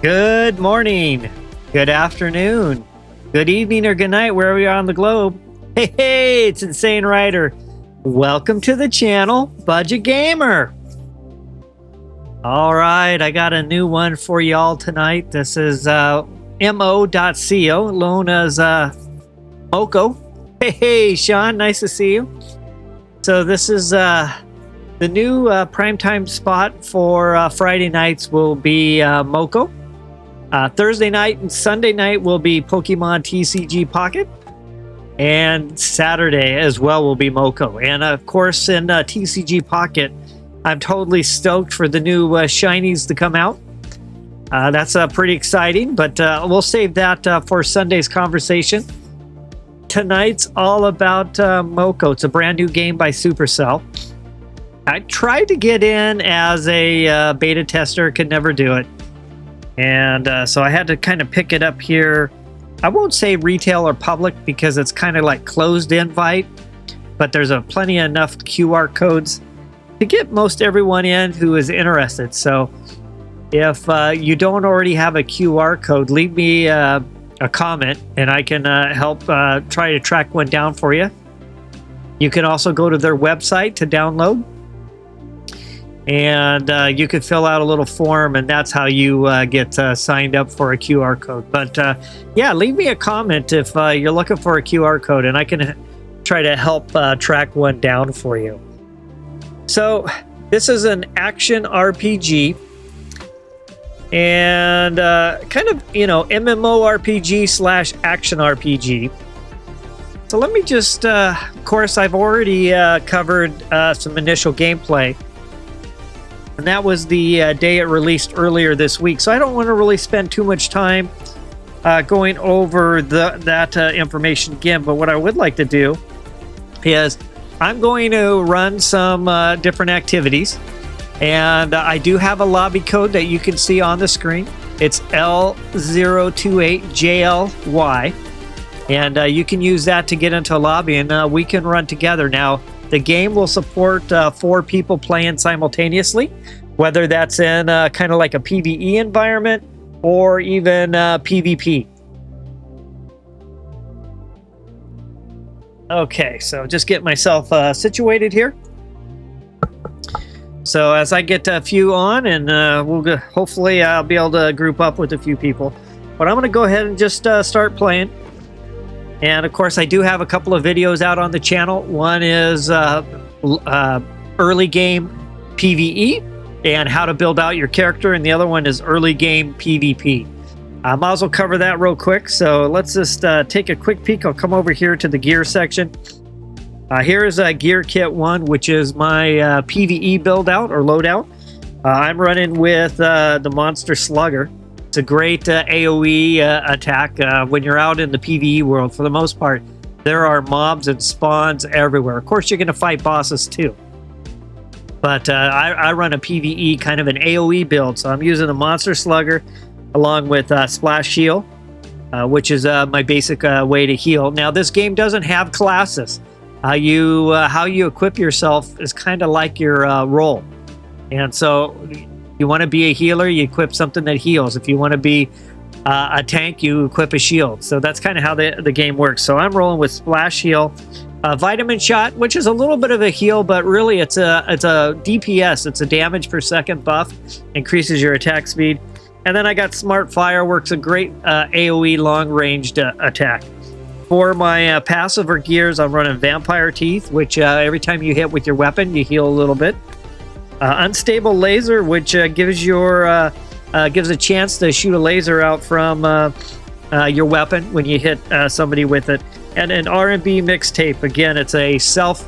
Good morning, good afternoon, good evening, or good night, wherever you are on the globe. Hey, it's Insane Rider. Welcome to the channel, Budget Gamer. All right, I got a new one for y'all tonight. This is mo.co, known as Moko. Hey, Sean, nice to see you. So this is the new primetime spot for Friday nights will be Moko. Thursday night and Sunday night will be Pokemon TCG Pocket. And Saturday as well will be Moko. And of course in TCG Pocket, I'm totally stoked for the new shinies to come out. That's pretty exciting, but we'll save that for Sunday's conversation. Tonight's all about Moko. It's a brand new game by Supercell. I tried to get in as a beta tester, could never do it. And so I had to kind of pick it up here. I won't say retail or public because it's kind of like closed invite, but there's plenty enough QR codes to get most everyone in who is interested. So if you don't already have a QR code, leave me a comment and I can help try to track one down for you. You can also go to their website to download. And you could fill out a little form, and that's how you get signed up for a QR code. But yeah, leave me a comment if you're looking for a QR code, and I can try to help track one down for you. So this is an action RPG, and kind of, you know, MMORPG slash action RPG. So let me just, of course, I've already covered some initial gameplay. And that was the day it released earlier this week. So I don't want to really spend too much time going over that information again. But what I would like to do is I'm going to run some different activities. And I do have a lobby code that you can see on the screen. It's L028JLY. And you can use that to get into a lobby, and we can run together. Now, the game will support 4 people playing simultaneously, whether that's in kind of like a PvE environment or even PvP. Okay, so just get myself situated here. So as I get a few on, and hopefully I'll be able to group up with a few people. But I'm going to go ahead and just start playing. And of course, I do have a couple of videos out on the channel. One is early game PvE and how to build out your character, and the other one is early game PvP. I might as well cover that real quick. So let's just take a quick peek. I'll come over here to the gear section. Here is Gear Kit 1, which is my PvE build out or loadout. I'm running with the Monster Slugger. It's a great AoE attack when you're out in the PvE world. For the most part, there are mobs and spawns everywhere. Of course, you're going to fight bosses too. But I run a PvE kind of an AoE build. So I'm using the Monster Slugger along with Splash Shield, which is my basic way to heal. Now, this game doesn't have classes. How you equip yourself is kind of like your role. And so you want to be a healer, you equip something that heals. If you want to be a tank, you equip a shield. So that's kind of how the game works. So I'm rolling with Splash Heal, Vitamin Shot, which is a little bit of a heal, but really it's a DPS. It's a damage per second buff, increases your attack speed. And then I got Smart Fireworks, a great AoE long-ranged attack. For my passive or gears, I'm running Vampire Teeth, which every time you hit with your weapon, you heal a little bit. Unstable Laser, which gives a chance to shoot a laser out from your weapon when you hit somebody with it. And an R&B Mixtape. Again, it's a self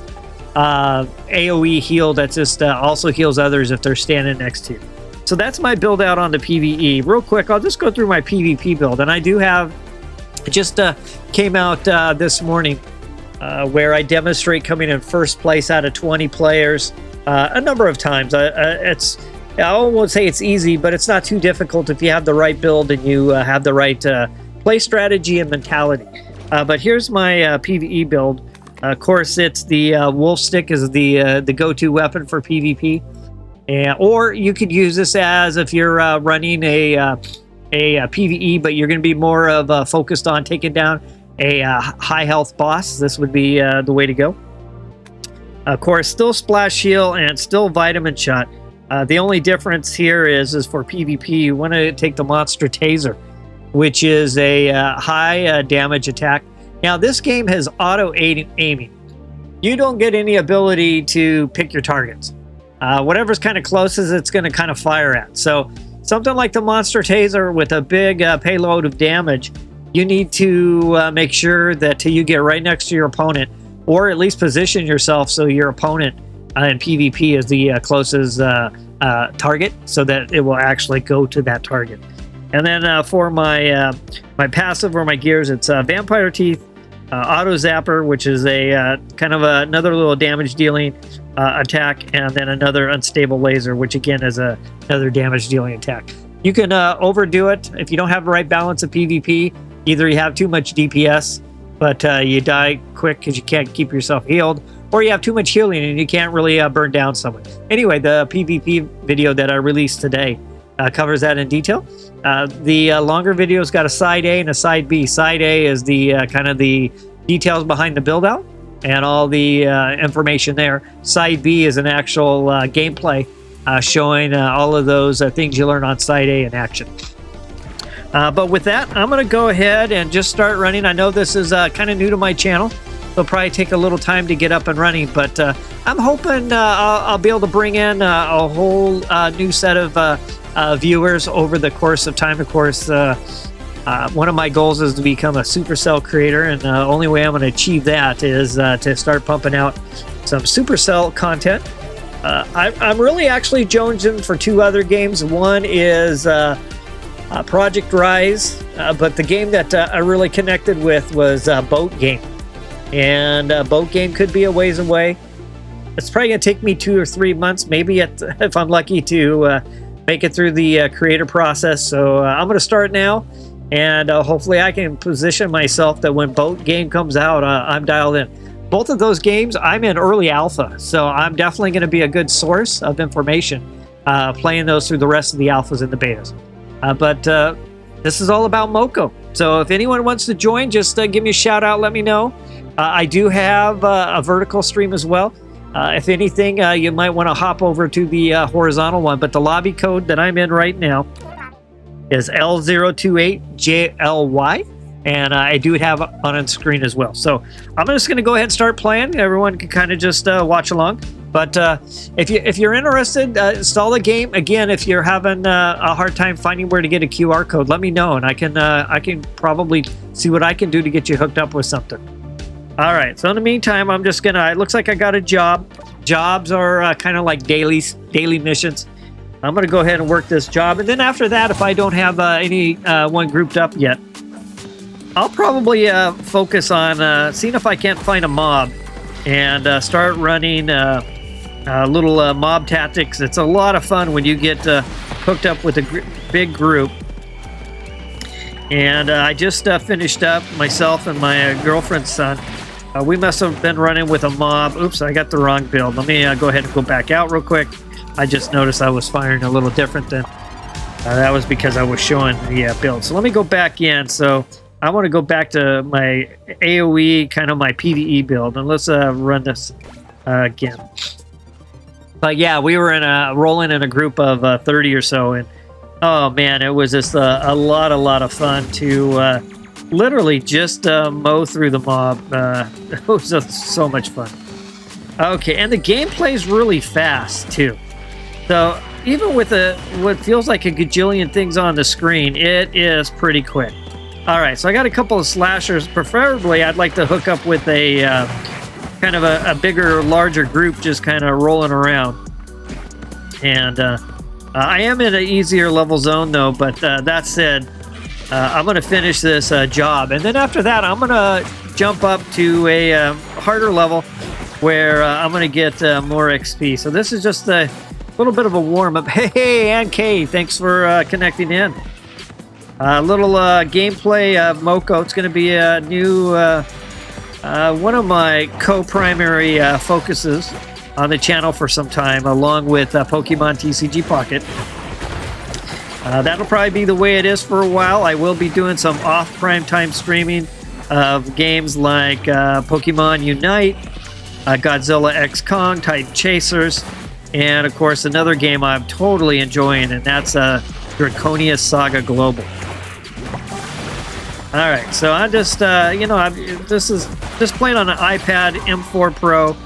AoE heal that just also heals others if they're standing next to you. So that's my build out on the PvE. Real quick, I'll just go through my PvP build. And I do have, it just came out this morning where I demonstrate coming in first place out of 20 players. A number of times. I won't say it's easy, but it's not too difficult if you have the right build and you have the right play strategy and mentality. But here's my PvE build. Of course, it's the wolf stick is the go-to weapon for PvP. Or you could use this as if you're running a a PvE, but you're going to be more of focused on taking down a high health boss, this would be the way to go. Of course, still splash heal and still vitamin shot. The only difference here is for PvP, you want to take the monster taser, which is a high damage attack. Now, this game has auto aiming. You don't get any ability to pick your targets. Whatever's kind of closest, it's going to kind of fire at. So something like the monster taser with a big payload of damage, you need to make sure that you get right next to your opponent, or at least position yourself so your opponent in PvP is the closest target, so that it will actually go to that target. And then for my my passive or my gears, it's Vampire Teeth, Auto Zapper, which is a kind of another little damage dealing attack, and then another Unstable Laser, which again is another damage dealing attack. You can overdo it if you don't have the right balance of PvP. Either you have too much DPS, but you die quick because you can't keep yourself healed, or you have too much healing and you can't really burn down someone. Anyway, the PvP video that I released today covers that in detail. The longer video's got a side A and a side B. Side A is the kind of the details behind the build out and all the information there. Side B is an actual gameplay showing all of those things you learn on side A in action. But with that, I'm going to go ahead and just start running. I know this is kind of new to my channel. It'll probably take a little time to get up and running, but I'm hoping I'll be able to bring in a whole new set of viewers over the course of time. Of course, one of my goals is to become a Supercell creator, and the only way I'm going to achieve that is to start pumping out some Supercell content. I'm really actually jonesing for two other games. One is Project Rise, but the game that I really connected with was Boat Game. And Boat Game could be a ways away. It's probably going to take me 2 or 3 months, maybe if I'm lucky to make it through the creator process. So I'm going to start now, and hopefully I can position myself that when Boat Game comes out, I'm dialed in. Both of those games, I'm in early alpha, so I'm definitely going to be a good source of information playing those through the rest of the alphas and the betas. But this is all about Moko. So if anyone wants to join, just give me a shout out, let me know. I do have a vertical stream as well. If anything, you might want to hop over to the horizontal one, but the lobby code that I'm in right now is L028JLY, and I do have it on screen as well. So I'm just going to go ahead and start playing. Everyone can kind of just watch along. But if you're interested, install the game. Again, if you're having a hard time finding where to get a QR code, let me know, and I can probably see what I can do to get you hooked up with something. All right, so in the meantime, I'm just gonna, it looks like I got a job. Jobs are kind of like daily missions. I'm gonna go ahead and work this job, and then after that, if I don't have any one grouped up yet, I'll probably focus on seeing if I can't find a mob and start running little mob tactics. It's a lot of fun when you get hooked up with a big group. And I just finished up, myself and my girlfriend's son. We must have been running with a mob. Oops, I got the wrong build. Let me go ahead and go back out real quick. I just noticed I was firing a little different than that was because I was showing the build. So let me go back in. So I want to go back to my AoE, kind of my PvE build, and let's run this again. But yeah, we were rolling in a group of 30 or so, and oh man, it was just a lot of fun to literally just mow through the mob. It was just so much fun. Okay, and the gameplay is really fast too. So even with what feels like a gajillion things on the screen, it is pretty quick. All right, so I got a couple of slashers. Preferably, I'd like to hook up with a kind of a bigger, larger group, just kind of rolling around. And I am in an easier level zone though, but that said, I'm going to finish this job, and then after that, I'm going to jump up to a harder level where I'm going to get more XP. So this is just a little bit of a warm-up. Hey, Ann K, thanks for connecting in. A little gameplay of Moko. It's going to be a new one of my co-primary focuses on the channel for some time, along with Pokemon TCG Pocket. That'll probably be the way it is for a while. I will be doing some off prime time streaming of games like Pokemon Unite, Godzilla X Kong, Titan Chasers, and of course another game I'm totally enjoying, and that's Draconia Saga Global. All right, so I'm just this is just playing on an iPad M4 Pro.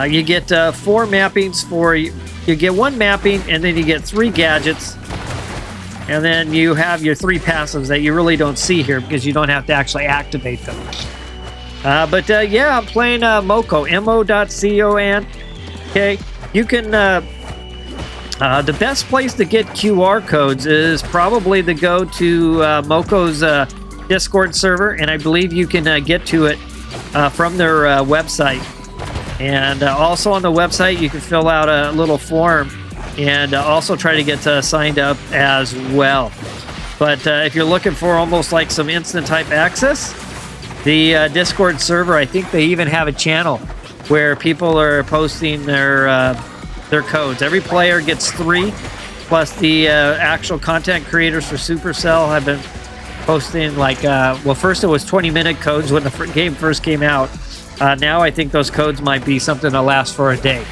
You get 4 mappings for you get 1 mapping, and then you get 3 gadgets, and then you have your 3 passives that you really don't see here because you don't have to actually activate them. Yeah, I'm playing Moco, mo.con. Okay, you can. The best place to get QR codes is probably to go to Moco's Discord server, and I believe you can get to it from their website. And also on the website, you can fill out a little form and also try to get signed up as well. But if you're looking for almost like some instant type access, the Discord server, I think they even have a channel where people are posting their codes. Every player gets 3, plus the actual content creators for Supercell have been posting like, well, first it was 20-minute codes when the game first came out. Now I think those codes might be something to last for a day.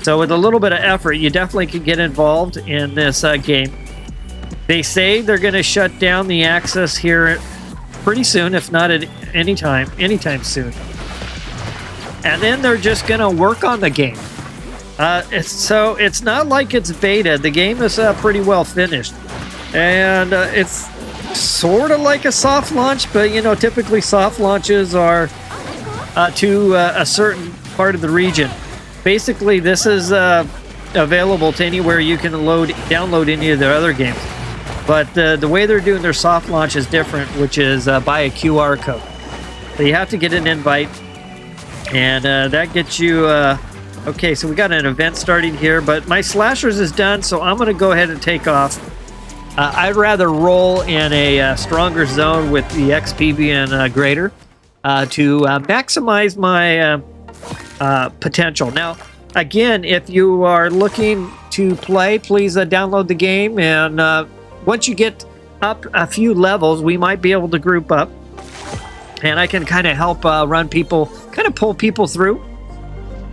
So with a little bit of effort, you definitely can get involved in this game. They say they're going to shut down the access here pretty soon, if not at anytime soon. And then they're just going to work on the game. So it's not like it's beta. The game is pretty well finished. And it's sort of like a soft launch, but typically soft launches are to a certain part of the region. Basically, this is available to anywhere you can download any of their other games. But the way they're doing their soft launch is different, which is by a QR code. So you have to get an invite, and that gets you... okay, so we got an event starting here, but my slashers is done, so I'm going to go ahead and take off. I'd rather roll in a stronger zone with the XP being greater. To maximize my potential. Now, again, if you are looking to play, please download the game, and once you get up a few levels, we might be able to group up, and I can kind of help run people, kind of pull people through.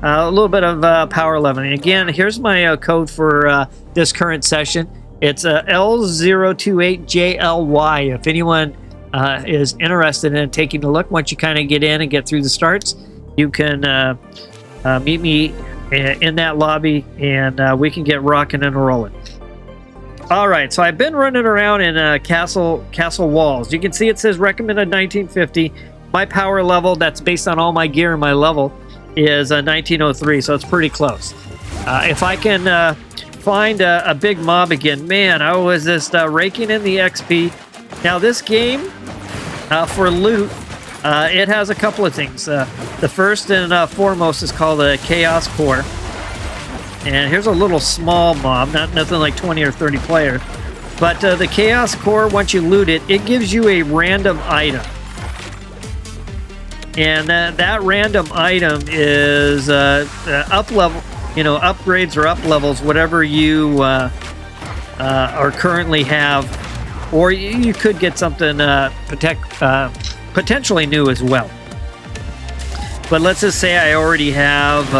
A little bit of power leveling. Again, here's my code for this current session. It's L028JLY. If anyone is interested in taking a look, once you kind of get in and get through the starts, you can meet me in that lobby, and we can get rocking and rolling. All right, so I've been running around in castle walls. You can see it says recommended 1950. My power level, that's based on all my gear and my level, is 1903, so it's pretty close. If I can find a big mob again, man, I was just raking in the XP. Now this game, for loot, it has a couple of things. The first and foremost is called a Chaos Core. And here's a little small mob, nothing like 20 or 30 players. But the Chaos Core, once you loot it, it gives you a random item. And that random item is up level, upgrades or up levels, whatever you are currently have. Or you could get something potentially new as well. But let's just say I already have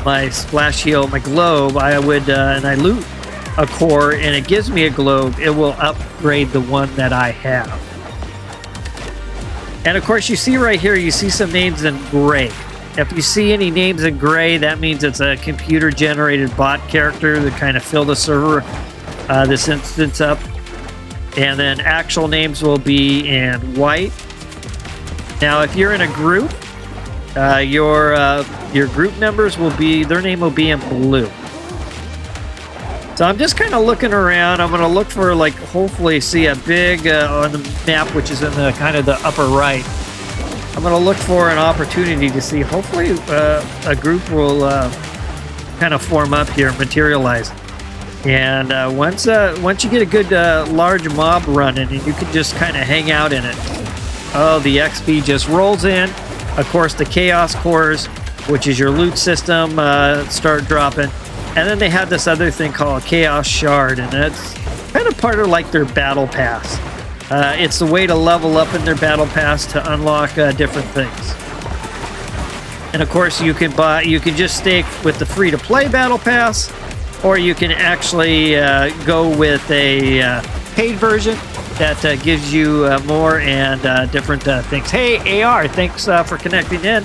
my splash shield, my globe. I would, and I loot a core, and it gives me a globe. It will upgrade the one that I have. And of course, you see right here, you see some names in gray. If you see any names in gray, that means it's a computer-generated bot character that kind of fill the server, this instance up. And then actual names will be in white. Now, if you're in a group, your group members will be, their name will be in blue. So I'm just kind of looking around. I'm going to look for, like, hopefully see a big on the map, which is in the kind of the upper right. I'm going to look for an opportunity to see. Hopefully a group will kind of form up here, materialize. And once you get a good large mob running, and you can just kind of hang out in it. Oh, the XP just rolls in. Of course, the Chaos Cores, which is your loot system, start dropping. And then they had this other thing called Chaos Shard, and it's kind of part of like their battle pass. It's the way to level up in their battle pass to unlock different things. And of course, you can just stay with the free-to-play battle pass, or you can actually go with a paid version that gives you more and different things. Hey, AR, thanks for connecting in.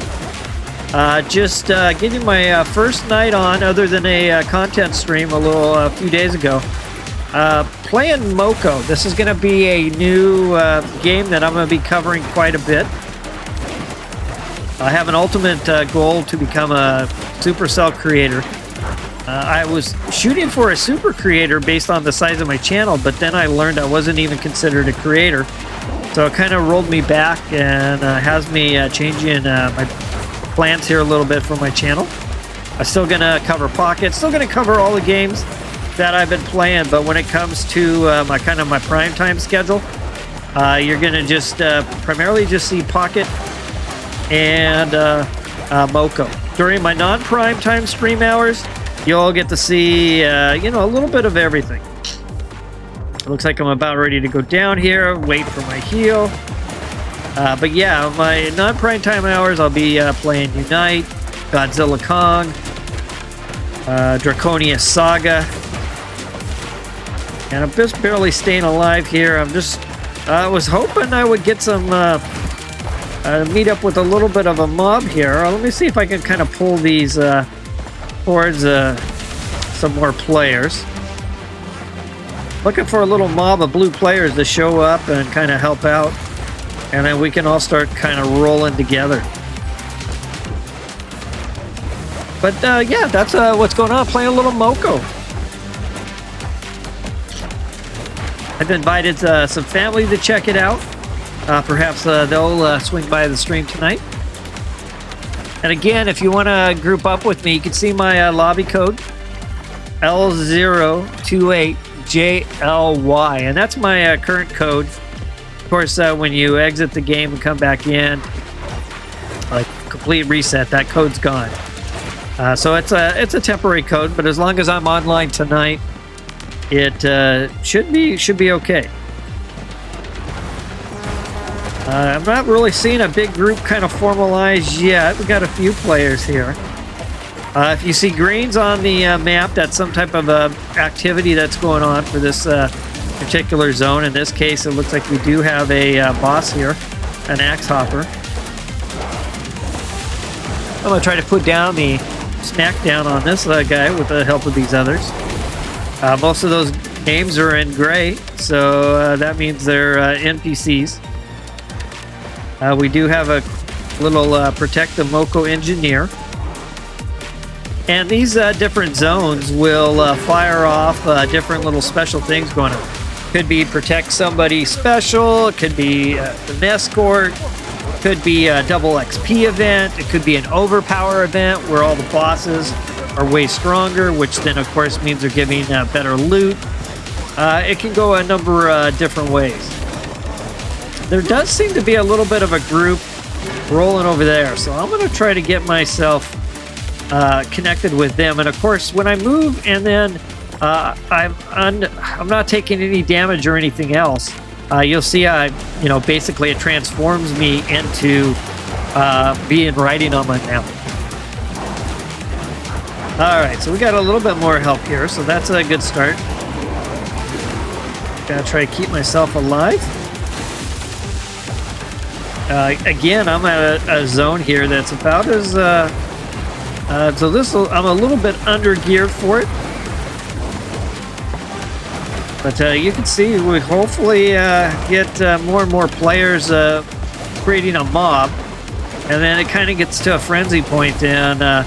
Just getting my first night on, other than a content stream a few days ago. Playing Moko. This is going to be a new game that I'm going to be covering quite a bit. I have an ultimate goal to become a Supercell creator. I was shooting for a super creator based on the size of my channel, but then I learned I wasn't even considered a creator. So it kind of rolled me back and has me changing my plans here a little bit for my channel. I'm still going to cover Pocket, still going to cover all the games that I've been playing, but when it comes to my prime time schedule, you're going to just primarily just see Pocket and Moko. During my non-prime time stream hours, you'll get to see a little bit of everything. It looks like I'm about ready to go down here, wait for my heal. But yeah, my non-prime time hours, I'll be playing Unite, Godzilla Kong, Draconia Saga. And I'm just barely staying alive here. I was hoping I would get some, meet up with a little bit of a mob here. Let me see if I can kind of pull these towards some more players. Looking for a little mob of blue players to show up and kind of help out. And then we can all start kind of rolling together. But yeah, that's what's going on. Playing a little Moko. I've invited some family to check it out. Perhaps they'll swing by the stream tonight. And again, if you want to group up with me, you can see my lobby code, L028JLY. And that's my current code. Of course, when you exit the game and come back in, like complete reset, that code's gone. So it's a temporary code, but as long as I'm online tonight, it should be okay. I'm not really seeing a big group kind of formalized yet. We got a few players here. If you see greens on the map, that's some type of activity that's going on for this particular zone. In this case, it looks like we do have a boss here, an axe hopper. I'm going to try to put down the smackdown on this guy with the help of these others. Most of those names are in gray, so that means they're NPCs. We do have a little Protect the Moko engineer. And these different zones will fire off different little special things going on. Could be protect somebody special, it could be an escort, could be a double XP event, it could be an overpower event where all the bosses are way stronger, which then of course means they're giving better loot. It can go a number of different ways. There does seem to be a little bit of a group rolling over there, so I'm going to try to get myself connected with them. And of course, when I move and then I'm not taking any damage or anything else, you'll see basically it transforms me into being riding on my mount. Alright, so we got a little bit more help here, so that's a good start. Gotta try to keep myself alive. Again, I'm at a zone here that's about as so I'm a little bit under geared for it, but you can see we hopefully get more and more players creating a mob, and then it kind of gets to a frenzy point, and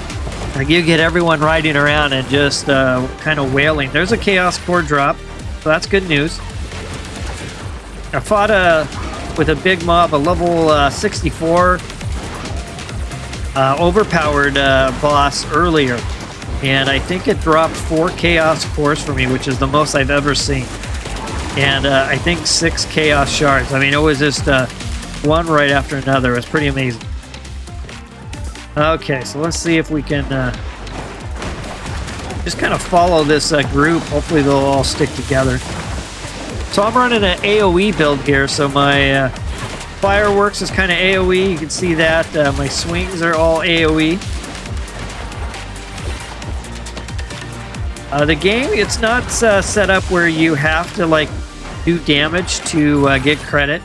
you get everyone riding around and just kind of wailing. There's a chaos core drop, so that's good news. I fought with a big mob, a level 64 overpowered boss earlier, and I think it dropped 4 chaos cores for me, which is the most I've ever seen, and I think 6 chaos shards. I mean, it was just one right after another. It was pretty amazing. Okay, so let's see if we can just kind of follow this group. Hopefully they'll all stick together. So I'm running an AoE build here, so my fireworks is kind of AoE. You can see that. My swings are all AoE. The game, it's not set up where you have to like do damage to get credit.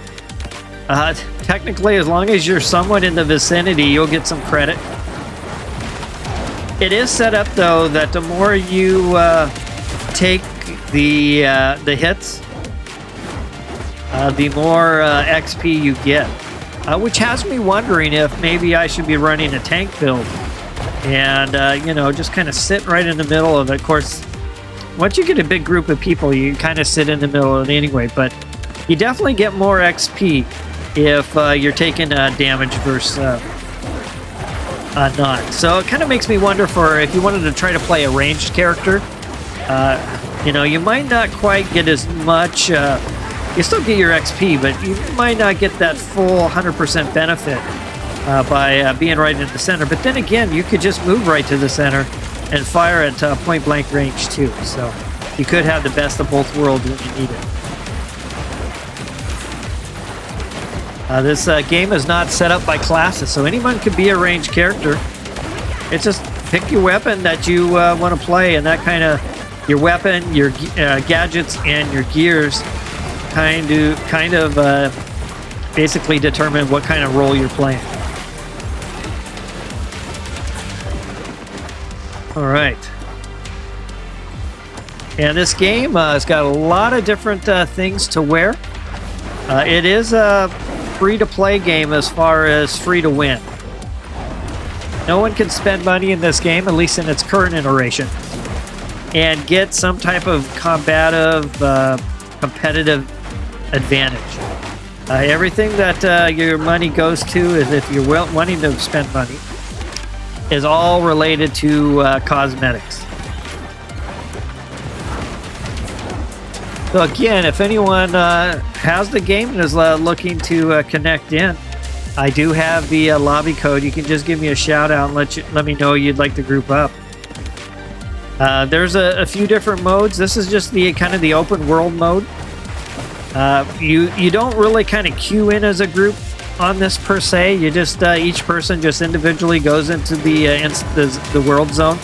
Technically, as long as you're somewhat in the vicinity, you'll get some credit. It is set up though that the more you take the hits, the more XP you get, which has me wondering if maybe I should be running a tank build and you know, just kind of sit right in the middle of it. Of course, once you get a big group of people, you kind of sit in the middle of it anyway, but you definitely get more XP if you're taking damage versus not. So it kind of makes me wonder for if you wanted to try to play a ranged character, you know, you might not quite get as much, you still get your XP, but you might not get that full 100% benefit by being right in the center. But then again, you could just move right to the center and fire at point blank range too. So you could have the best of both worlds when you need it. This game is not set up by classes, so anyone could be a ranged character. It's just pick your weapon that you want to play, and that kind of, your weapon, your gadgets, and your gears kind of basically determine what kind of role you're playing. All right. And this game has got a lot of different things to wear. It is a free-to-play game as far as free-to-win. No one can spend money in this game, at least in its current iteration, and get some type of combative, competitive advantage. Everything that your money goes to, is if you're wanting to spend money, is all related to cosmetics. So again, if anyone has the game and is looking to connect in, I do have the lobby code. You can just give me a shout out and let me know you'd like to group up. There's a few different modes. This is just the kind of the open world mode. You don't really kind of queue in as a group on this per se. You just each person just individually goes into the world zone,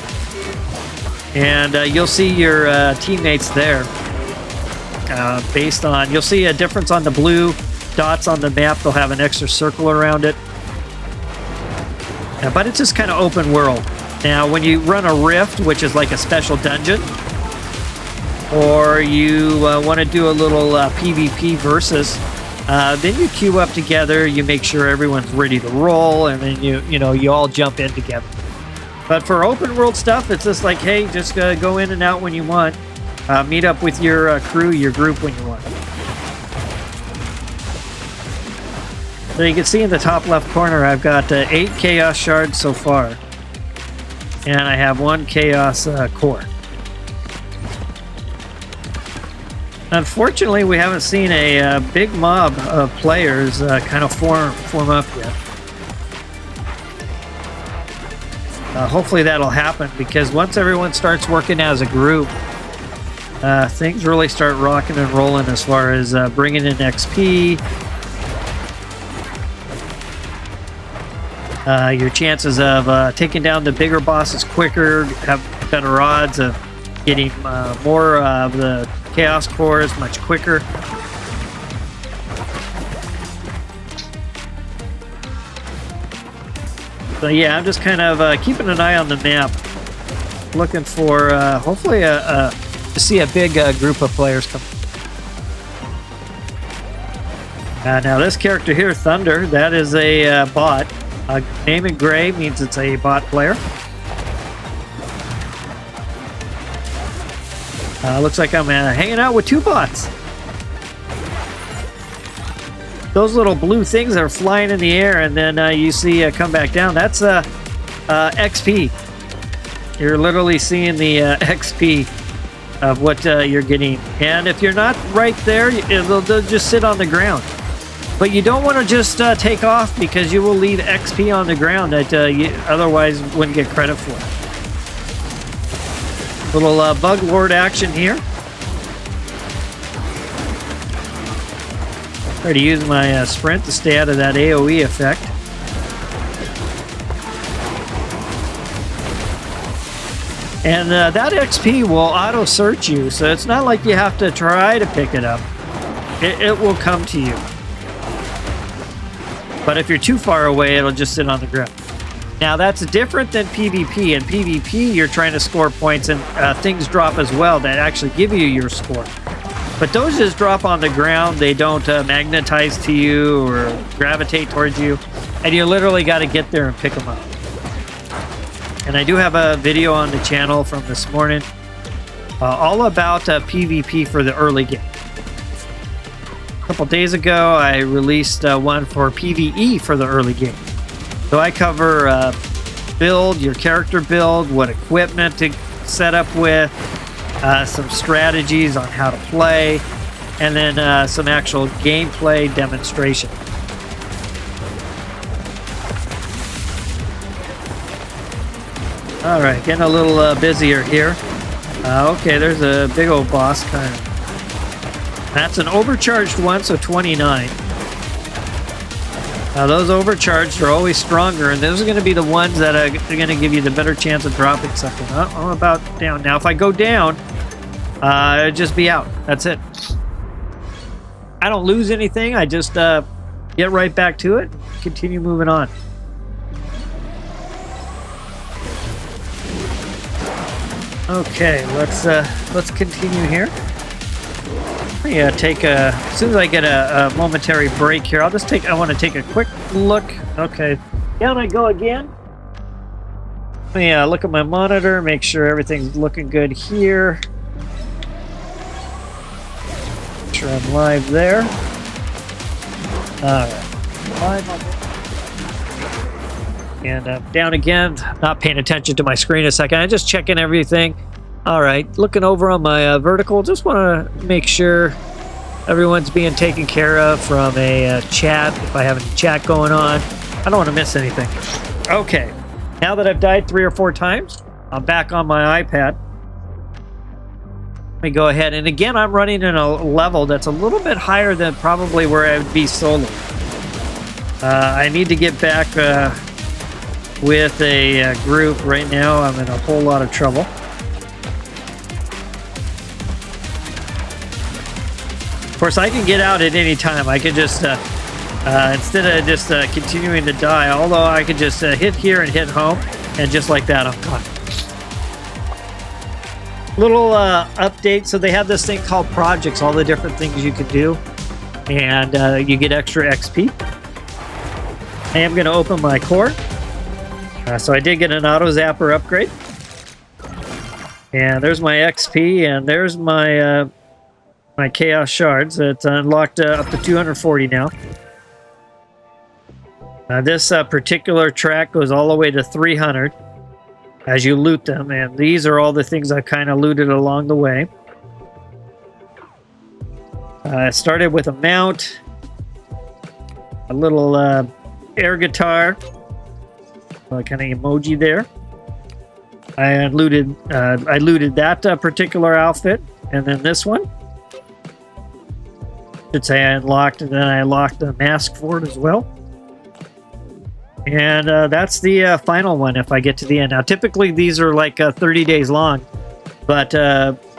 and you'll see your teammates there. Based on, you'll see a difference on the blue dots on the map. They'll have an extra circle around it, but it's just kind of open world. Now, when you run a rift, which is like a special dungeon, or you want to do a little PvP versus, then you queue up together. You make sure everyone's ready to roll, and then you all jump in together. But for open world stuff, it's just like, hey, just go in and out when you want. Meet up with your crew, your group when you want. So you can see in the top left corner, I've got 8 Chaos Shards so far. And I have 1 Chaos Core. Unfortunately, we haven't seen a big mob of players kind of form up yet. Hopefully that'll happen, because once everyone starts working as a group, things really start rocking and rolling as far as bringing in XP. Your chances of taking down the bigger bosses quicker, have better odds of getting more of the Chaos Cores much quicker. So yeah, I'm just kind of keeping an eye on the map, looking for hopefully to see a big group of players come. Now this character here, Thunder, that is a bot. Name in gray means it's a bot player. Looks like I'm hanging out with 2 bots. Those little blue things are flying in the air, and then you see come back down. That's XP. You're literally seeing the XP of what you're getting. And if you're not right there, they'll just sit on the ground. But you don't want to just take off, because you will leave XP on the ground that you otherwise wouldn't get credit for. Little bug lord action here. Try to use my sprint to stay out of that AoE effect. And that XP will auto search you, so it's not like you have to try to pick it up. It will come to you. But if you're too far away, it'll just sit on the ground. Now that's different than PvP. In PvP, you're trying to score points, and things drop as well that actually give you your score. But those just drop on the ground. They don't magnetize to you or gravitate towards you. And you literally got to get there and pick them up. And I do have a video on the channel from this morning all about PvP for the early game. A couple days ago, I released one for PvE for the early game. So I cover build, your character build, what equipment to set up with, some strategies on how to play, and then some actual gameplay demonstration. All right, getting a little busier here. Okay, there's a big old boss kind of. That's an overcharged one, so 29. Those overcharged are always stronger, and those are going to be the ones that are going to give you the better chance of dropping something. I'm about down. Now, if I go down, it'd just be out. That's it. I don't lose anything. I just get right back to it, continue moving on. Okay, let's continue here. Yeah, as soon as I get a momentary break here, I want to take a quick look. Okay, down I go again. Let me look at my monitor, make sure everything's looking good here. Make sure I'm live there. All right, live on there. And down again, not paying attention to my screen a second. I'm just checking everything. All right, looking over on my vertical, just want to make sure everyone's being taken care of from a chat, if I have any chat going on. I don't want to miss anything. Okay, now that I've died 3 or 4 times, I'm back on my iPad. Let me go ahead, and again, I'm running in a level that's a little bit higher than probably where I would be solo. I need to get back with a group. Right now, I'm in a whole lot of trouble. Of course, I can get out at any time. I could just, instead of just continuing to die, although I could just hit here and hit home, and just like that, I'm gone. Little update. So they have this thing called projects, all the different things you can do, and you get extra XP. I am going to open my core. So I did get an auto zapper upgrade. And there's my XP, and there's my my chaos shards. It's unlocked up to 240 now. This particular track goes all the way to 300 as you loot them, and these are all the things I kind of looted along the way. I started with a mount, a little air guitar, kind of emoji there. I looted that particular outfit, and then this one. Should say I unlocked, and then I unlocked the mask for it as well. And that's the final one if I get to the end. Now, typically these are like 30 days long, but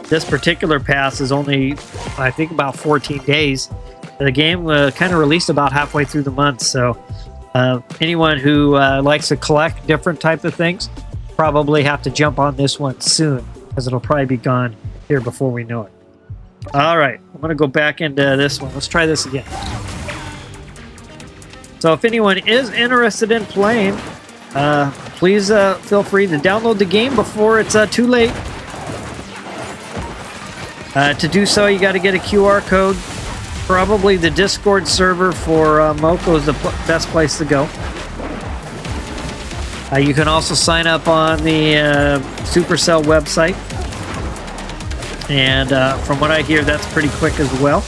this particular pass is only, I think, about 14 days. The game kind of released about halfway through the month, so anyone who likes to collect different type of things probably have to jump on this one soon, because it'll probably be gone here before we know it. All right, I'm going to go back into this one. Let's try this again. So if anyone is interested in playing, please feel free to download the game before it's too late. To do so, you got to get a QR code. Probably the Discord server for Moco is the best place to go. You can also sign up on the Supercell website. And from what I hear, that's pretty quick as well.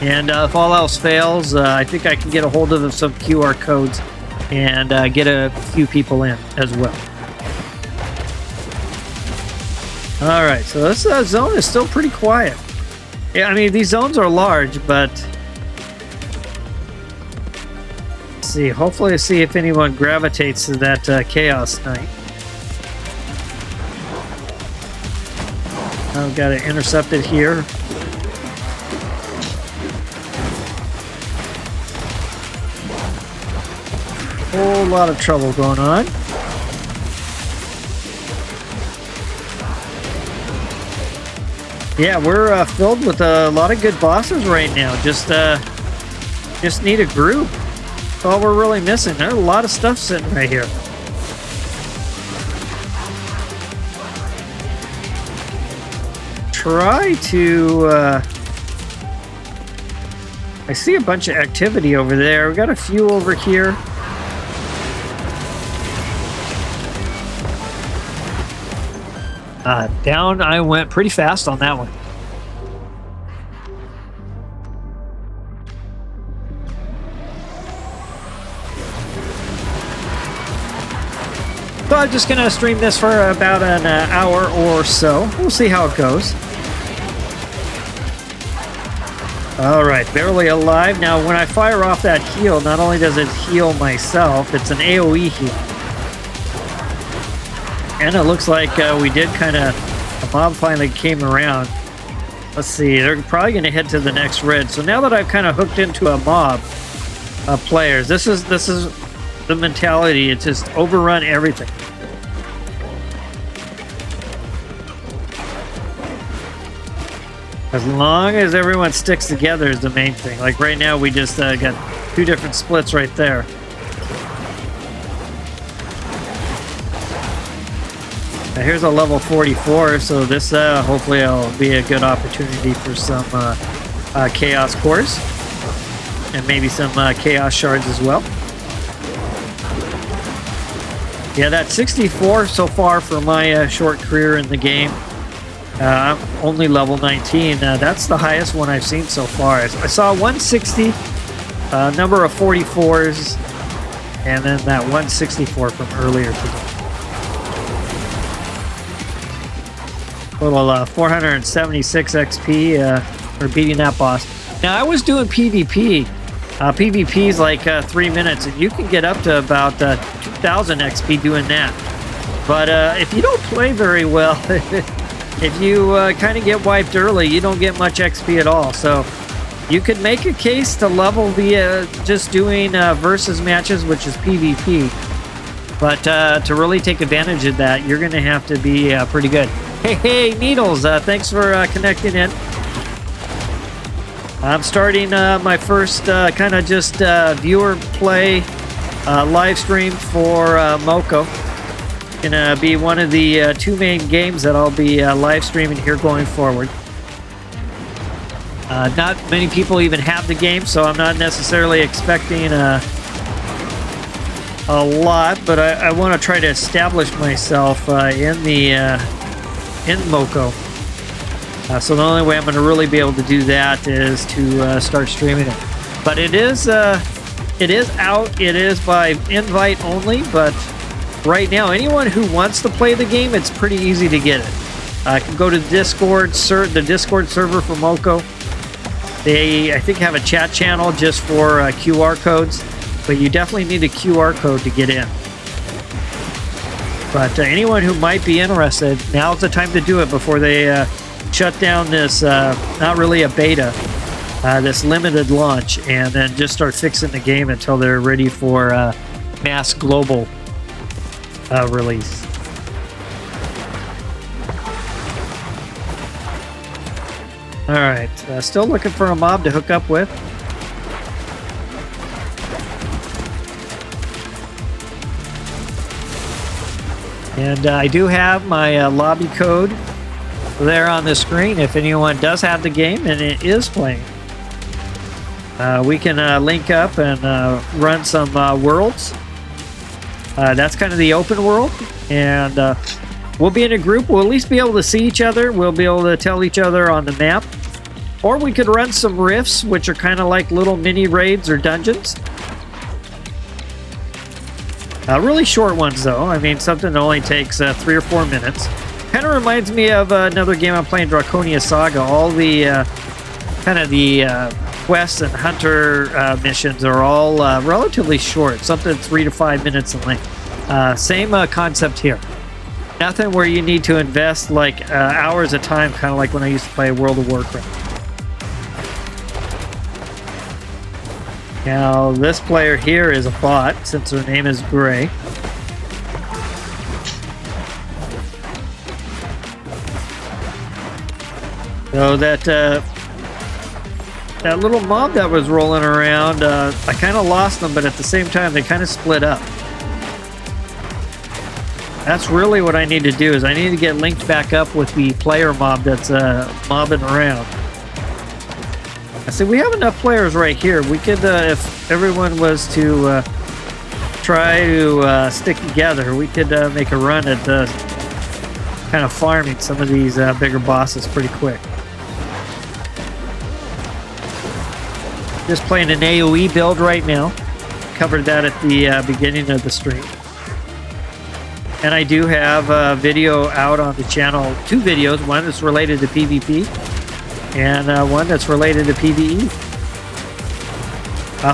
And if all else fails, I think I can get a hold of some QR codes and get a few people in as well. All right, so this zone is still pretty quiet. Yeah, I mean, these zones are large, but let's see. Hopefully, see if anyone gravitates to that Chaos Knight. I've got it intercepted here. Whole lot of trouble going on. Yeah, we're filled with a lot of good bosses right now. Just need a group. That's all we're really missing. There's a lot of stuff sitting right here. Try to... I see a bunch of activity over there. We've got a few over here. Down I went pretty fast on that one. So I'm just going to stream this for about an hour or so. We'll see how it goes. All right, barely alive. Now, when I fire off that heal, not only does it heal myself, it's an AoE heal. And it looks like we did kind of... A mob finally came around. Let's see, they're probably going to head to the next red. So now that I've kind of hooked into a mob of players, this is the mentality. It's just overrun everything. As long as everyone sticks together is the main thing. Like right now, we just got two different splits right there. Now here's a level 44, so this hopefully will be a good opportunity for some chaos cores and maybe some chaos shards as well. Yeah, that's 64 so far for my short career in the game. I'm only level 19. That's the highest one I've seen so far. I saw 160, number of 44s, and then that 164 from earlier today. Total 476 XP for beating that boss. Now, I was doing PvP. PvP is like 3 minutes, and you can get up to about 2,000 XP doing that. But if you don't play very well, if you kind of get wiped early, you don't get much XP at all. So you could make a case to level via just doing versus matches, which is PvP. But to really take advantage of that, you're going to have to be pretty good. Hey, Needles, thanks for connecting in. I'm starting my first kind of just viewer play live stream for Moko. Gonna be one of the two main games that I'll be live streaming here going forward. Not many people even have the game, so I'm not necessarily expecting a lot, but I want to try to establish myself in Moko. So the only way I'm going to really be able to do that is to start streaming it. But it is out. It is by invite only, but right now, anyone who wants to play the game, it's pretty easy to get it. I can go to Discord, the Discord server for Moko. They, I think, have a chat channel just for QR codes, but you definitely need a QR code to get in. But anyone who might be interested, now's the time to do it before they shut down this, not really a beta, this limited launch, and then just start fixing the game until they're ready for mass global release. All right, still looking for a mob to hook up with. And I do have my lobby code there on the screen if anyone does have the game and it is playing. We can link up and run some worlds. That's kind of the open world, and we'll be in a group. We'll at least be able to see each other. We'll be able to tell each other on the map. Or we could run some rifts, which are kind of like little mini raids or dungeons. Really short ones though. I mean, something that only takes 3 or 4 minutes. Kind of reminds me of another game I'm playing, Draconia Saga. All the kind of the quests and hunter missions are all relatively short, something 3 to 5 minutes in length. Same concept here. Nothing where you need to invest like hours of time, kind of like when I used to play World of Warcraft. Now, this player here is a bot, since her name is Gray. So that little mob that was rolling around, I kind of lost them, but at the same time, they kind of split up. That's really what I need to do, is I need to get linked back up with the player mob that's mobbing around. I said, we have enough players right here. We could, if everyone was to try to stick together, we could make a run at kind of farming some of these bigger bosses pretty quick. Just playing an AoE build right now. Covered that at the beginning of the stream. And I do have a video out on the channel, 2 videos. One that's related to PvP, and one that's related to PvE.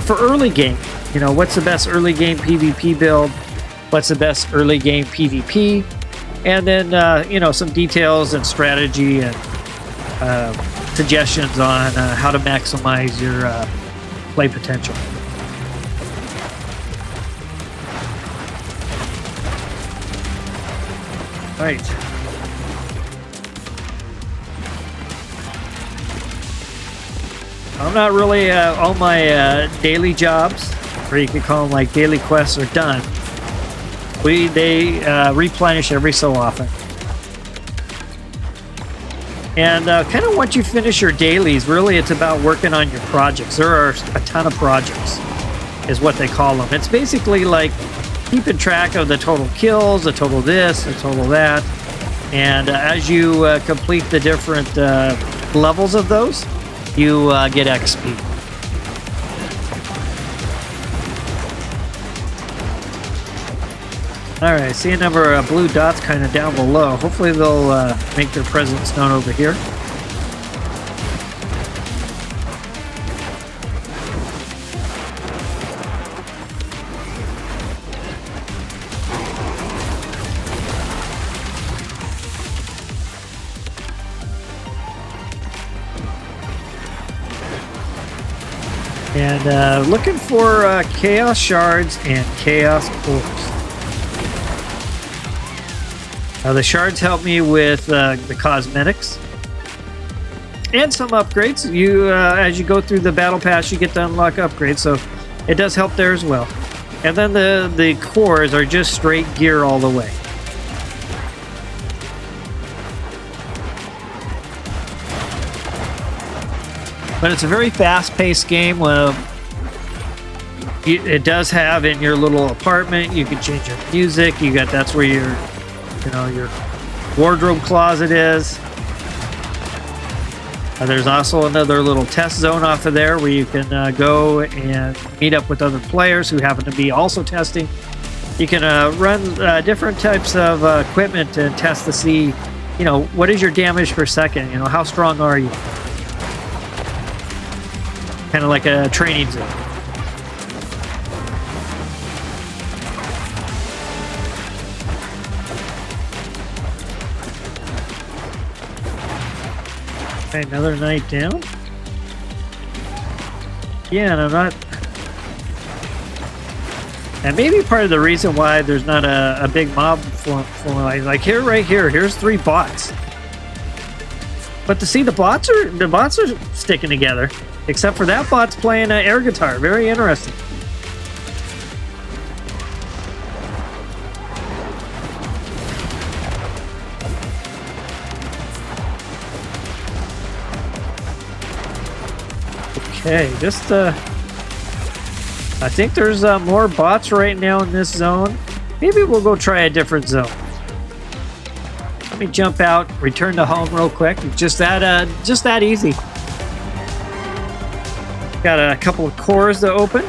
For early game, you know, what's the best early game PvP build? What's the best early game PvP? And then, you know, some details and strategy and suggestions on how to maximize your play potential. Right. I'm not really all my daily jobs, or you could call them like daily quests, are done. They replenish every so often. And kind of once you finish your dailies, really it's about working on your projects. There are a ton of projects, is what they call them. It's basically like keeping track of the total kills, the total this, the total that. And as you complete the different levels of those, you get XP. Alright, see a number of blue dots kind of down below. Hopefully they'll make their presence known over here. And looking for chaos shards and chaos cores. The shards help me with the cosmetics and some upgrades. You, as you go through the battle pass, you get to unlock upgrades, so it does help there as well. And then the cores are just straight gear all the way. But it's a very fast-paced game. It does have in your little apartment, you can change your music. That's where your wardrobe closet is. There's also another little test zone off of there where you can go and meet up with other players who happen to be also testing. You can run different types of equipment and test to see, what is your damage per second? How strong are you? Kind of like a training zone. Okay, another night down. Yeah, and I'm not... And maybe part of the reason why there's not a big mob forming, like right here, here's 3 bots. But to see the bots are sticking together. Except for that bot's playing air guitar. Very interesting. Okay, just I think there's more bots right now in this zone. Maybe we'll go try a different zone. Let me jump out, return to home real quick. Just that easy. Got a couple of cores to open.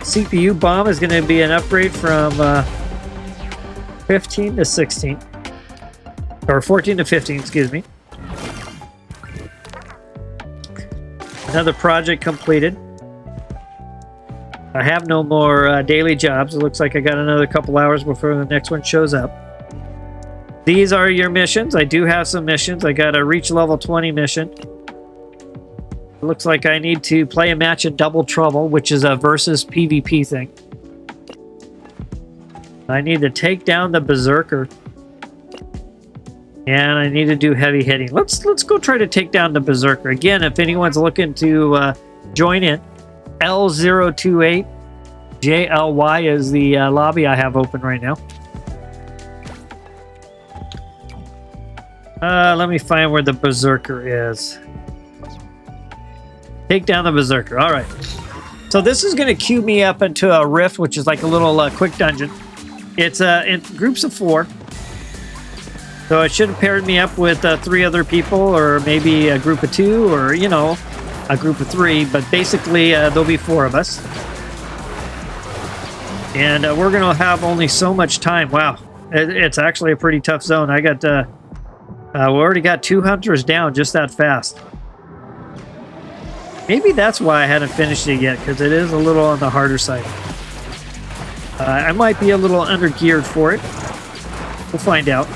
CPU bomb is going to be an upgrade from 15 to 16. Or 14 to 15, excuse me. Another project completed. I have no more daily jobs. It looks like I got another couple hours before the next one shows up. These are your missions. I do have some missions. I got a reach level 20 mission. It looks like I need to play a match at Double Trouble, which is a versus PvP thing. I need to take down the Berserker. And I need to do heavy hitting. Let's go try to take down the Berserker. Again, if anyone's looking to join in, L028 JLY is the lobby I have open right now. Let me find where the Berserker is. Take down the Berserker. All right. So this is going to queue me up into a rift, which is like a little quick dungeon. It's in groups of 4. So it should have paired me up with 3 other people, or maybe a group of 2, or, you know, a group of 3. But basically, there'll be 4 of us. And we're going to have only so much time. Wow. It's actually a pretty tough zone. I got, we already got 2 hunters down just that fast. Maybe that's why I hadn't finished it yet, because it is a little on the harder side. I might be a little under-geared for it. We'll find out.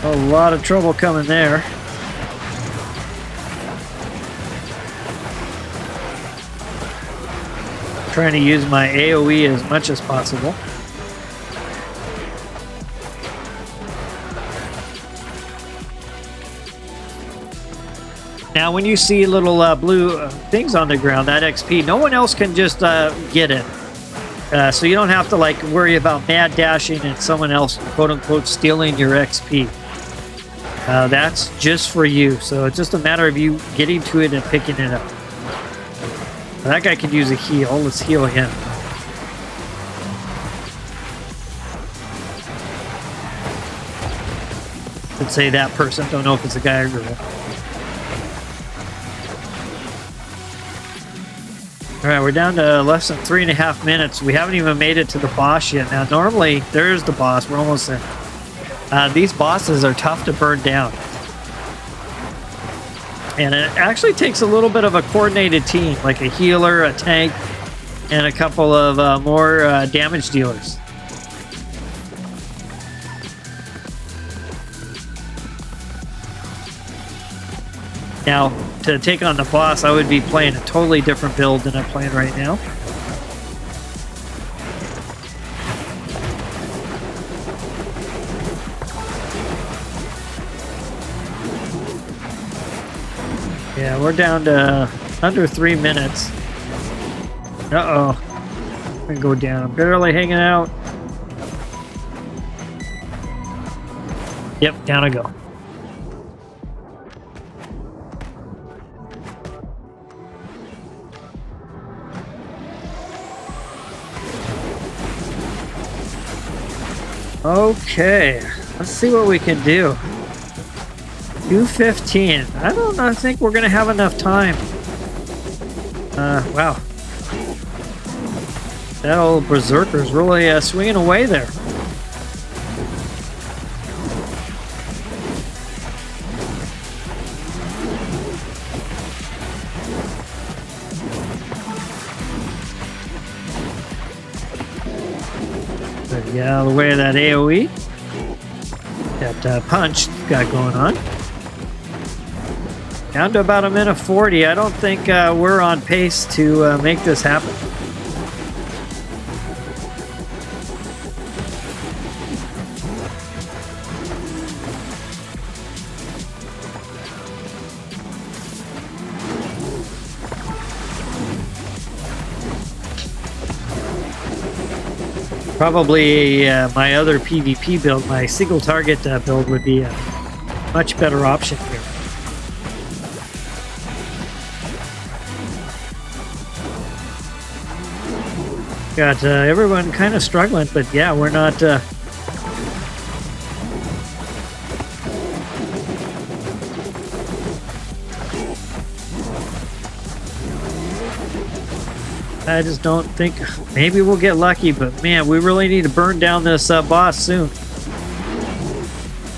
A lot of trouble coming there. Trying to use my AoE as much as possible. Now, when you see little blue things on the ground, that XP, no one else can just get it. So you don't have to like worry about mad dashing and someone else, quote unquote, stealing your XP. That's just for you. So it's just a matter of you getting to it and picking it up. That guy could use a heal. Let's heal him. Should say that person. Don't know if it's a guy or girl. Alright, we're down to less than 3.5 minutes. We haven't even made it to the boss yet. Now, normally, there's the boss. We're almost there. These bosses are tough to burn down. And it actually takes a little bit of a coordinated team, like a healer, a tank, and a couple of more damage dealers. Now, to take on the boss, I would be playing a totally different build than I'm playing right now. Yeah, we're down to under 3 minutes. Uh-oh. I'm gonna go down. I'm barely hanging out. Yep, down I go. Okay, let's see what we can do. 2:15. I don't think we're gonna have enough time. Wow. That old Berserker's really swinging away there. But get out of the way of that AoE. That punch got going on. Down to about 1:40. I don't think we're on pace to make this happen. Probably my other PvP build, my single target build, would be a much better option here. Got everyone kind of struggling, but yeah, we're not I just don't think... Maybe we'll get lucky, but man, we really need to burn down this boss soon.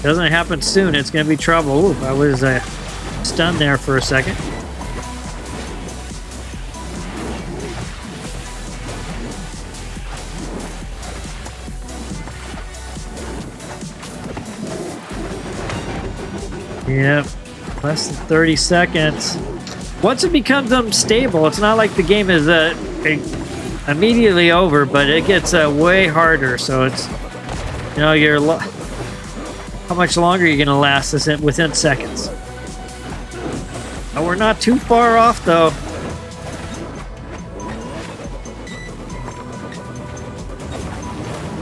Doesn't happen soon, it's going to be trouble. Ooh, I was stunned there for a second. Yep, less than 30 seconds. Once it becomes unstable, it's not like the game is immediately over, but it gets way harder. So it's, you know, how much longer are you going to last this within seconds? Oh, we're not too far off, though.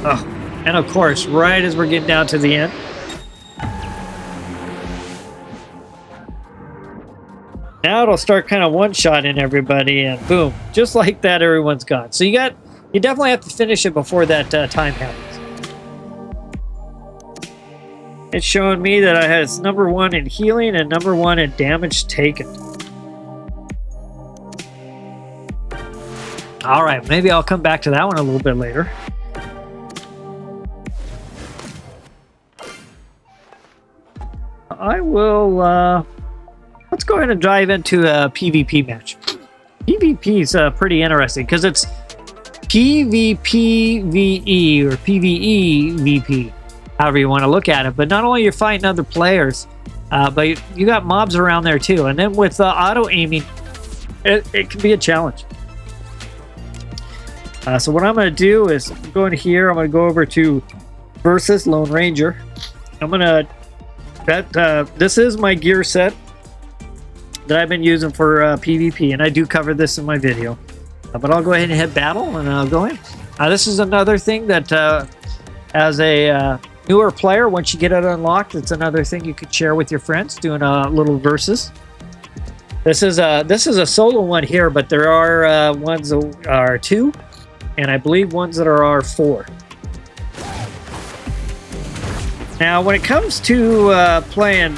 Oh, and of course, right as we're getting down to the end. Now it'll start kind of one-shotting everybody, and boom, just like that, everyone's gone. So you definitely have to finish it before that time happens. It's showing me that I had number 1 in healing and number 1 in damage taken. All right, maybe I'll come back to that one a little bit later. I will, let's go ahead and dive into a PvP match. PvP is pretty interesting because it's PvPVE or PvEVP, however you want to look at it. But not only you're fighting other players, but you got mobs around there too. And then with auto aiming, it can be a challenge. So what I'm going to do is go in here. I'm going to go over to versus Lone Ranger. I'm going to this is my gear set that I've been using for PvP, and I do cover this in my video. But I'll go ahead and hit battle, and I'll go in. This is another thing that, as a newer player, once you get it unlocked, it's another thing you could share with your friends, doing a little versus. This is a solo one here, but there are ones that are 2, and I believe ones that are 4. Now, when it comes to playing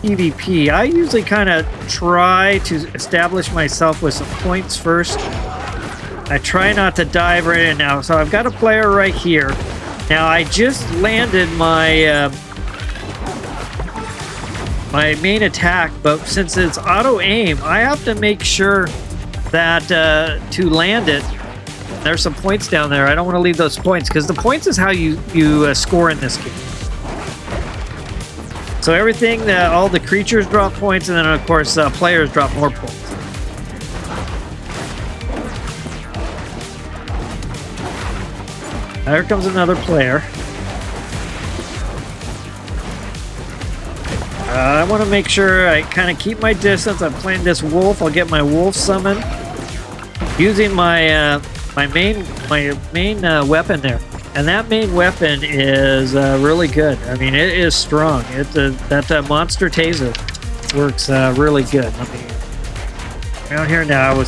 PvP, I usually kind of try to establish myself with some points first. I try not to dive right in now. So I've got a player right here. Now, I just landed my my main attack, but since it's auto aim, I have to make sure that to land it, there's some points down there. I don't want to leave those points because the points is how you score in this game. So everything, all the creatures drop points, and then of course players drop more points. There comes another player. I want to make sure I kind of keep my distance. I'm playing this wolf. I'll get my wolf summon using my my main weapon there. And that main weapon is really good. I mean, it is strong. That monster taser works really good. Let me down here now.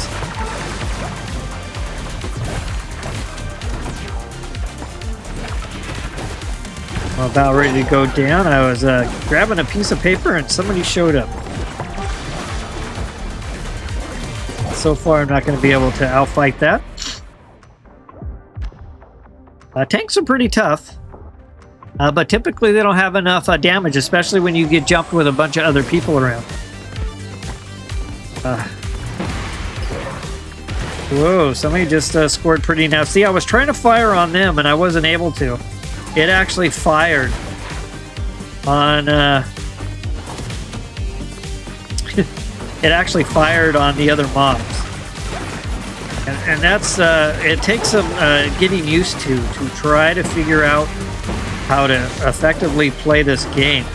I'm about ready to go down. I was grabbing a piece of paper, and somebody showed up. So far, I'm not going to be able to outfight that. Tanks are pretty tough, but typically they don't have enough damage, especially when you get jumped with a bunch of other people around. Whoa, somebody just scored pretty now. See, I was trying to fire on them, and I wasn't able to. It actually fired on... it actually fired on the other mobs. And that's, it takes some getting used to try to figure out how to effectively play this game.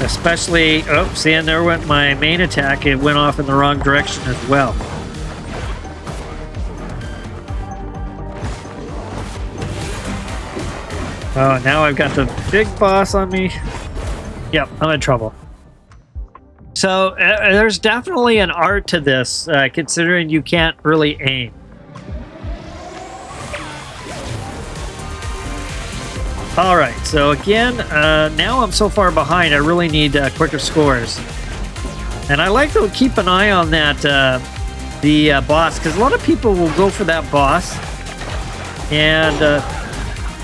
Especially, oh, see, and there went my main attack. It went off in the wrong direction as well. Oh, now I've got the big boss on me. Yep, I'm in trouble. So there's definitely an art to this, considering you can't really aim. All right, so again, now I'm so far behind, I really need quicker scores. And I like to keep an eye on that the boss, because a lot of people will go for that boss and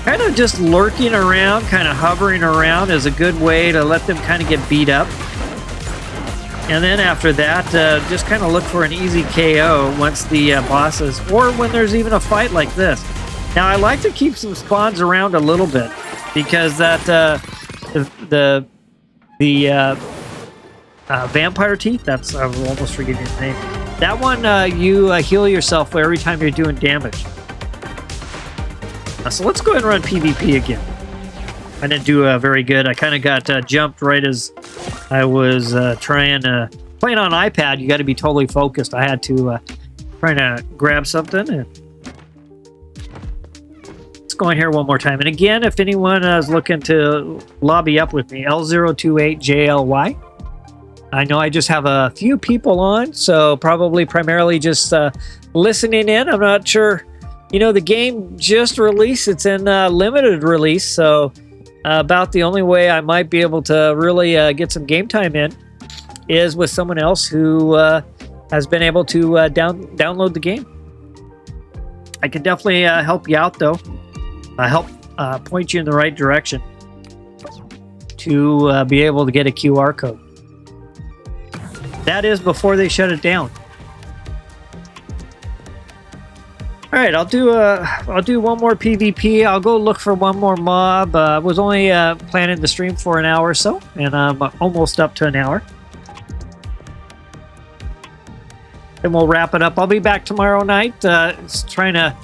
kind of just lurking around, kind of hovering around is a good way to let them kind of get beat up. And then after that, just kind of look for an easy KO once the bosses, or when there's even a fight like this. Now, I like to keep some spawns around a little bit because that the vampire teeth. That's I'm almost forgetting his name. That one you heal yourself every time you're doing damage. So let's go ahead and run PvP again. I didn't do very good. I kind of got jumped right as I was playing on iPad. You got to be totally focused. I had to try to grab something. And let's go in here one more time. And again, if anyone is looking to lobby up with me, L028JLY. I know I just have a few people on, so probably primarily just listening in. I'm not sure. You know, the game just released. It's in limited release, so about the only way I might be able to really get some game time in is with someone else who has been able to download the game. I can definitely help you out, though. Help point you in the right direction to be able to get a QR code. That is before they shut it down. All right, I'll do one more PvP. I'll go look for one more mob. I was only planning to stream for an hour or so, and I'm almost up to an hour. Then we'll wrap it up. I'll be back tomorrow night, trying to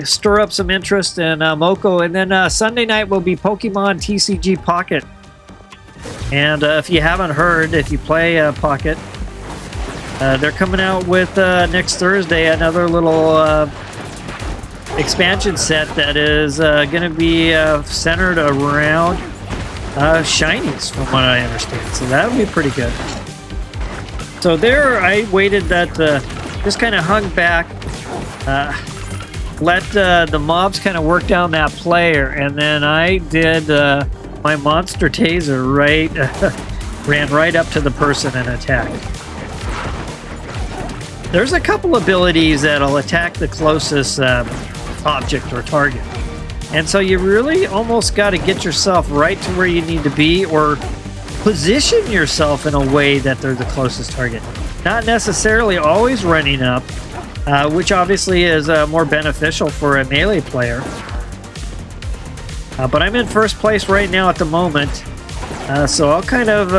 stir up some interest in Moko, and then Sunday night will be Pokemon TCG Pocket. And if you haven't heard, if you play Pocket, they're coming out with next Thursday another little expansion set that is going to be centered around shinies, from what I understand. So that would be pretty good. So there, I waited that, just kind of hung back, let the mobs kind of work down that player, and then I did my monster taser ran right up to the person and attacked. There's a couple abilities that'll attack the closest object or target. And so you really almost got to get yourself right to where you need to be, or position yourself in a way that they're the closest target. Not necessarily always running up, which obviously is more beneficial for a melee player. But I'm in first place right now at the moment. So I'll kind of...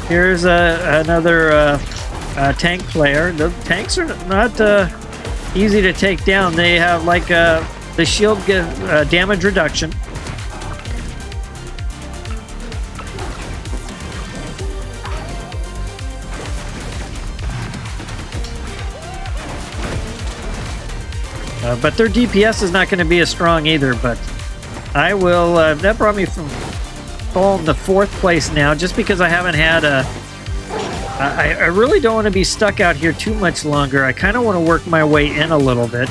here's another tank player. The tanks are not easy to take down. They have like the shield damage reduction. But their DPS is not going to be as strong either, but I will... that brought me from the 4th place now, just because I haven't had a... I really don't want to be stuck out here too much longer. I kind of want to work my way in a little bit.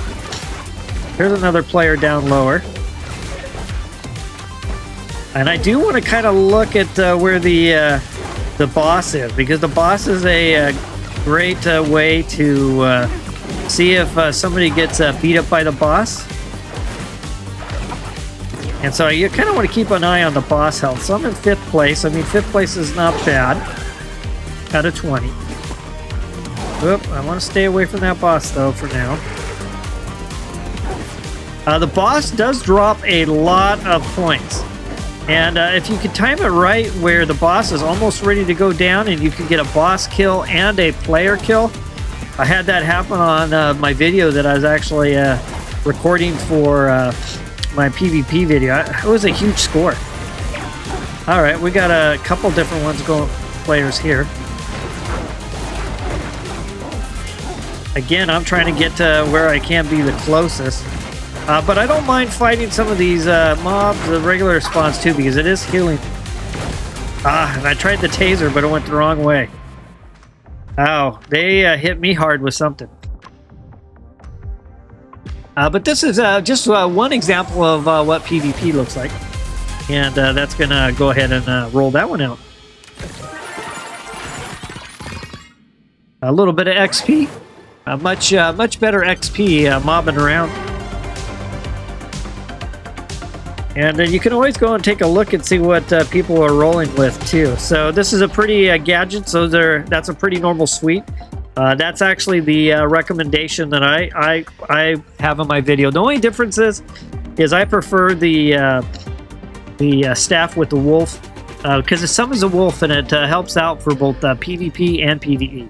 Here's another player down lower. And I do want to kind of look at where the boss is, because the boss is a great way to see if somebody gets beat up by the boss. And so you kind of want to keep an eye on the boss health. So I'm in 5th place. I mean, 5th place is not bad. Out of 20. Oop, I want to stay away from that boss, though, for now. The boss does drop a lot of points. And if you can time it right where the boss is almost ready to go down and you can get a boss kill and a player kill. I had that happen on my video that I was actually recording for my PvP video. It was a huge score. All right, we got a couple different players here. Again, I'm trying to get to where I can be the closest. But I don't mind fighting some of these mobs, the regular spawns too, because it is healing. And I tried the taser, but it went the wrong way. Oh, they hit me hard with something. But this is just one example of what PvP looks like. And that's going to go ahead and roll that one out. A little bit of XP. Much better XP mobbing around. And you can always go and take a look and see what people are rolling with too. So this is a pretty gadget. So that's a pretty normal suite. That's actually the recommendation that I have in my video. The only difference is I prefer the staff with the wolf because it summons a wolf and it helps out for both PvP and PvE.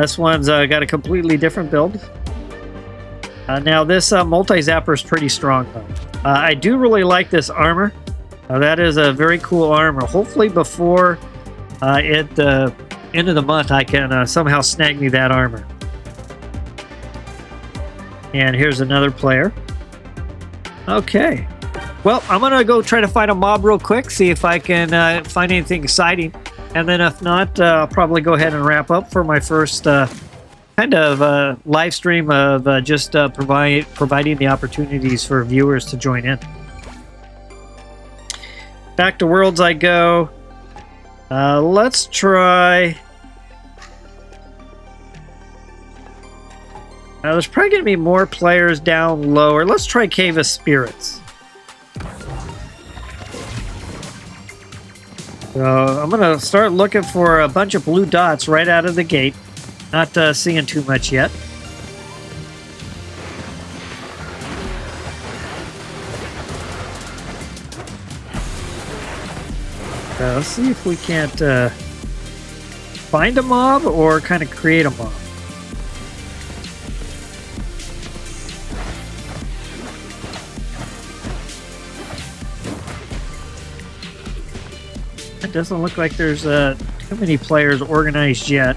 This one's got a completely different build. Now this multi-zapper is pretty strong though. I do really like this armor. That is a very cool armor. Hopefully before end of the month I can somehow snag me that armor. And here's another player. Okay. Well, I'm gonna go try to find a mob real quick, see if I can find anything exciting. And then if not, I'll probably go ahead and wrap up for my first kind of live stream of just providing the opportunities for viewers to join in. Back to Worlds I go. Let's try... there's probably going to be more players down lower. Let's try Cave of Spirits. So I'm going to start looking for a bunch of blue dots right out of the gate. Not seeing too much yet. Let's see if we can't find a mob or kind of create a mob. It doesn't look like there's too many players organized yet.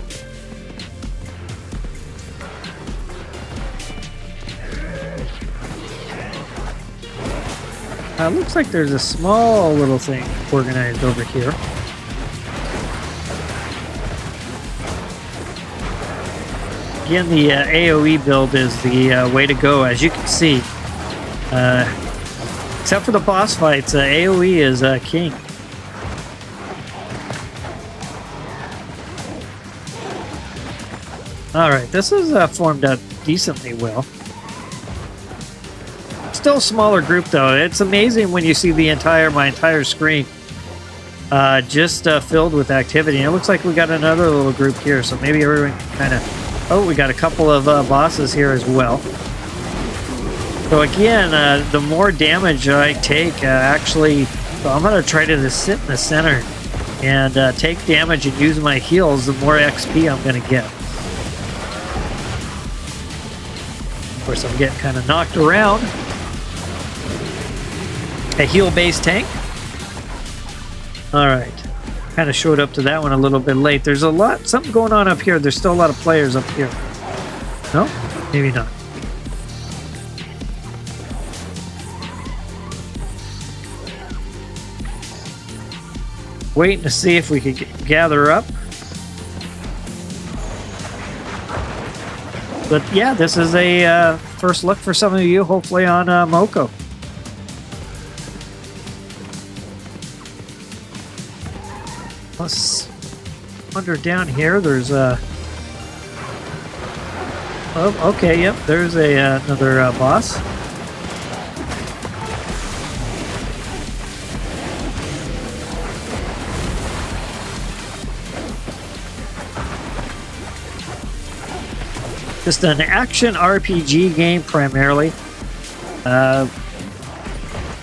Looks like there's a small little thing organized over here. Again, the AoE build is the way to go, as you can see. Except for the boss fights, AoE is king. Alright, this is formed up decently well. Still a smaller group though. It's amazing when you see my entire screen just filled with activity. And it looks like we got another little group here, so maybe everyone kind of... Oh, we got a couple of bosses here as well. So again, the more damage I take, so I'm going to try to just sit in the center and take damage and use my heals, the more XP I'm going to get. Of course, I'm getting kind of knocked around. A heal-based tank. Alright. Kind of showed up to that one a little bit late. There's something going on up here. There's still a lot of players up here. No? Maybe not. Waiting to see if we could gather up. But yeah, this is a first look for some of you, hopefully on Moko. Let's wander down here. There's a... Oh, okay, yep. There's another boss. Just an action RPG game primarily.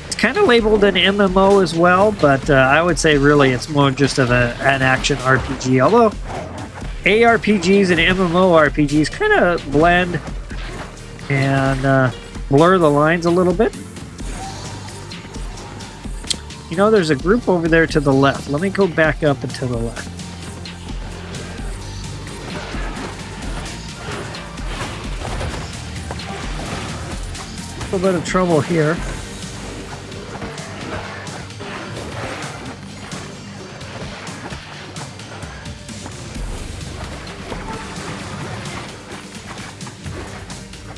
It's kind of labeled an MMO as well, but I would say really it's more just of an action RPG. Although ARPGs and MMORPGs kind of blend and blur the lines a little bit. You know, there's a group over there to the left. Let me go back up and to the left. A little bit of trouble here.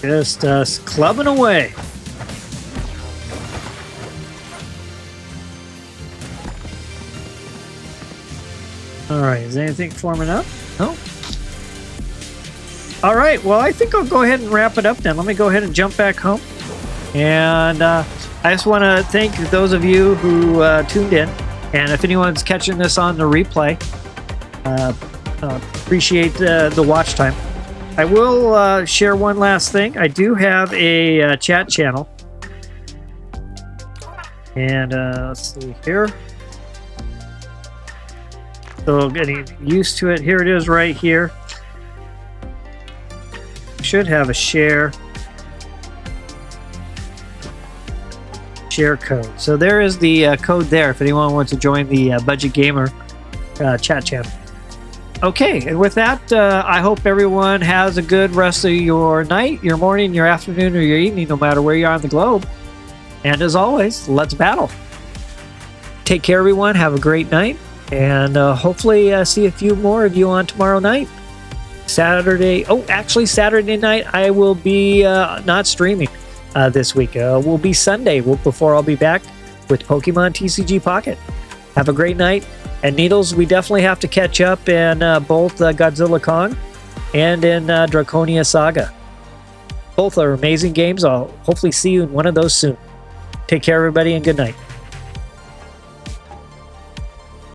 Just clubbing away. All right, is anything forming up? No? All right, well, I think I'll go ahead and wrap it up then. Let me go ahead and jump back home. And I just want to thank those of you who tuned in. And if anyone's catching this on the replay, appreciate the watch time. I will share one last thing. I do have a chat channel. And let's see here. So getting used to it. Here it is right here. Should have a share code. So there is the code there if anyone wants to join the Budget Gamer chat channel. Okay, and with that, I hope everyone has a good rest of your night, your morning, your afternoon, or your evening, no matter where you are on the globe. And as always, let's battle. Take care, everyone. Have a great night. And hopefully see a few more of you on tomorrow night. Saturday night I will be not streaming this week. Will be Sunday before I'll be back with Pokemon TCG Pocket. Have a great night. And Needles, we definitely have to catch up in both Godzilla Kong and in Draconia Saga. Both are amazing games. I'll hopefully see you in one of those soon. Take care, everybody, and good night.